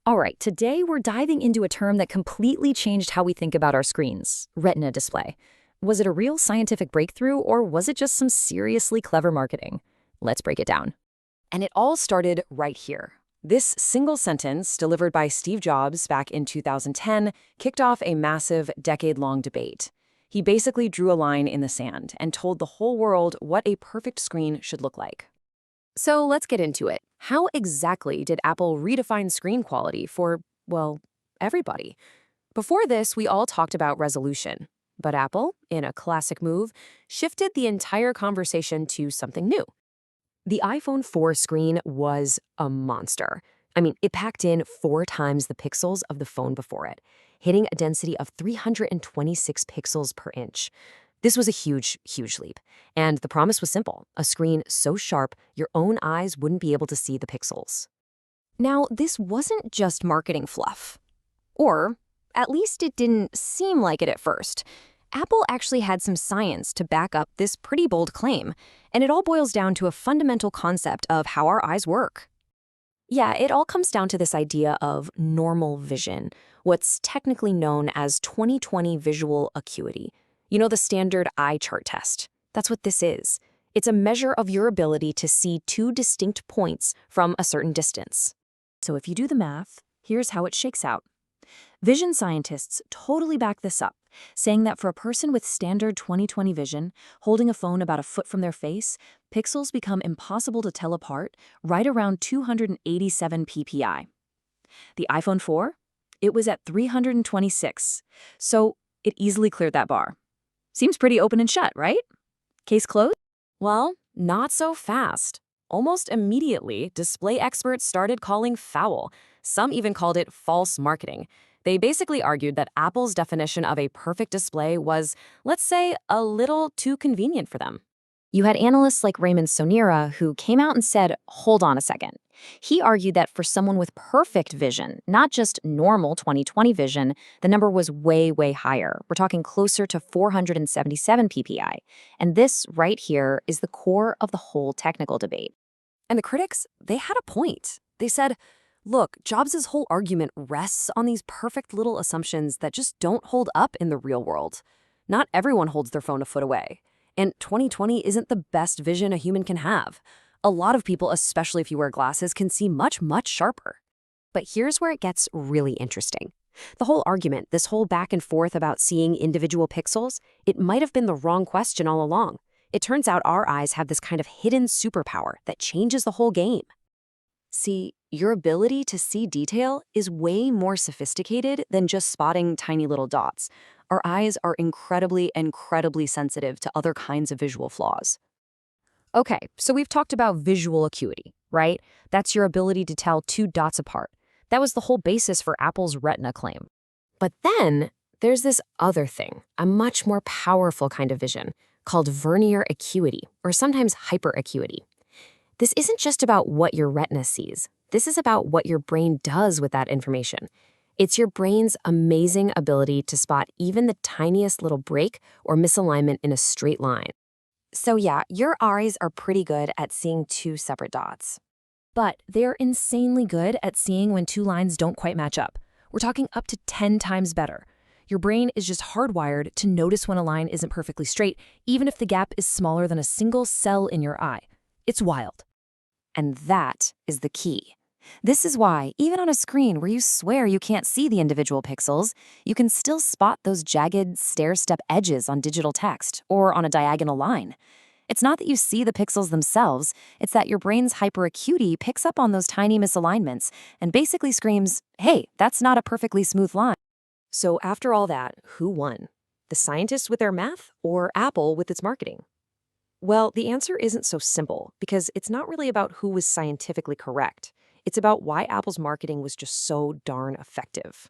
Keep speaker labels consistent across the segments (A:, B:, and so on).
A: All right, today we're diving into a term that completely changed how we think about our screens, retina display. Was it a real scientific breakthrough, or was it just some seriously clever marketing? Let's break it down.
B: And it all started right here. This single sentence, delivered by Steve Jobs back in 2010, kicked off a massive, decade-long debate. He basically drew a line in the sand and told the whole world what a perfect screen should look like. So let's get into it. How exactly did Apple redefine screen quality for, well, everybody? Before this, we all talked about resolution. But Apple, in a classic move, shifted the entire conversation to something new. The iPhone 4 screen was a monster. I mean, it packed in 4 times the pixels of the phone before it, hitting a density of 326 pixels per inch. This was a huge, huge leap. And the promise was simple: a screen so sharp your own eyes wouldn't be able to see the pixels.
A: Now, this wasn't just marketing fluff. Or, at least it didn't seem like it at first. Apple actually had some science to back up this pretty bold claim, and it all boils down to a fundamental concept of how our eyes work.
B: Yeah, it all comes down to this idea of normal vision, what's technically known as 20/20 visual acuity. You know, the standard eye chart test. That's what this is. It's a measure of your ability to see 2 distinct points from a certain distance. So if you do the math, here's how it shakes out. Vision scientists totally back this up, saying that for a person with standard 20/20 vision, holding a phone about a foot from their face, pixels become impossible to tell apart right around 287 ppi. The iPhone 4? It was at 326, so it easily cleared that bar. Seems pretty open and shut, right? Case closed? Well, not so fast. Almost immediately, display experts started calling foul. Some even called it false marketing. They basically argued that Apple's definition of a perfect display was, let's say, a little too convenient for them. You had analysts like Raymond Sonera who came out and said, hold on a second. He argued that for someone with perfect vision, not just normal 20/20 vision, the number was way, way higher. We're talking closer to 477 ppi. And this right here is the core of the whole technical debate. And the critics, they had a point. They said, look, Jobs' whole argument rests on these perfect little assumptions that just don't hold up in the real world. Not everyone holds their phone a foot away. And 20/20 isn't the best vision a human can have. A lot of people, especially if you wear glasses, can see much, much sharper. But here's where it gets really interesting. The whole argument, this whole back and forth about seeing individual pixels, it might have been the wrong question all along. It turns out our eyes have this kind of hidden superpower that changes the whole game. See, your ability to see detail is way more sophisticated than just spotting tiny little dots. Our eyes are incredibly, incredibly sensitive to other kinds of visual flaws. Okay, so we've talked about visual acuity, right? That's your ability to tell 2 dots apart. That was the whole basis for Apple's Retina claim. But then there's this other thing, a much more powerful kind of vision, called vernier acuity, or sometimes hyperacuity. This isn't just about what your retina sees. This is about what your brain does with that information. It's your brain's amazing ability to spot even the tiniest little break or misalignment in a straight line. So yeah, your eyes are pretty good at seeing 2 separate dots. But they're insanely good at seeing when 2 lines don't quite match up. We're talking up to 10 times better. Your brain is just hardwired to notice when a line isn't perfectly straight, even if the gap is smaller than a single cell in your eye. It's wild. And that is the key. This is why, even on a screen where you swear you can't see the individual pixels, you can still spot those jagged stair-step edges on digital text or on a diagonal line. It's not that you see the pixels themselves, it's that your brain's hyperacuity picks up on those tiny misalignments and basically screams, hey, that's not a perfectly smooth line. So after all that, who won? The scientists with their math or Apple with its marketing? Well, the answer isn't so simple because it's not really about who was scientifically correct. It's about why Apple's marketing was just so darn effective.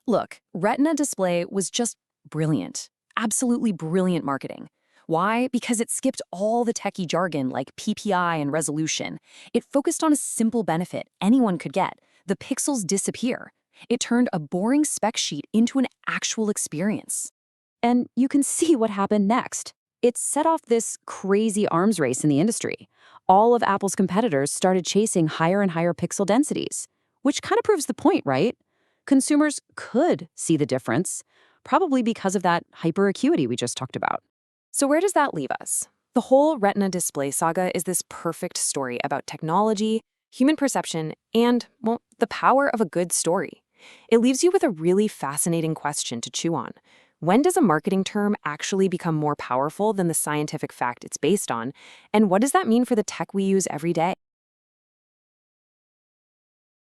B: Look, Retina Display was just brilliant. Absolutely brilliant marketing. Why? Because it skipped all the techie jargon like PPI and resolution. It focused on a simple benefit anyone could get. The pixels disappear. It turned a boring spec sheet into an actual experience. And you can see what happened next. It set off this crazy arms race in the industry. All of Apple's competitors started chasing higher and higher pixel densities,
C: Which kind of proves the point, right? Consumers could see the difference, probably because of that hyperacuity we just talked about.
B: So where does that leave us? The whole retina display saga is this perfect story about technology, human perception, and, well, the power of a good story. It leaves you with a really fascinating question to chew on. When does a marketing term actually become more powerful than the scientific fact it's based on? And what does that mean for the tech we use every day?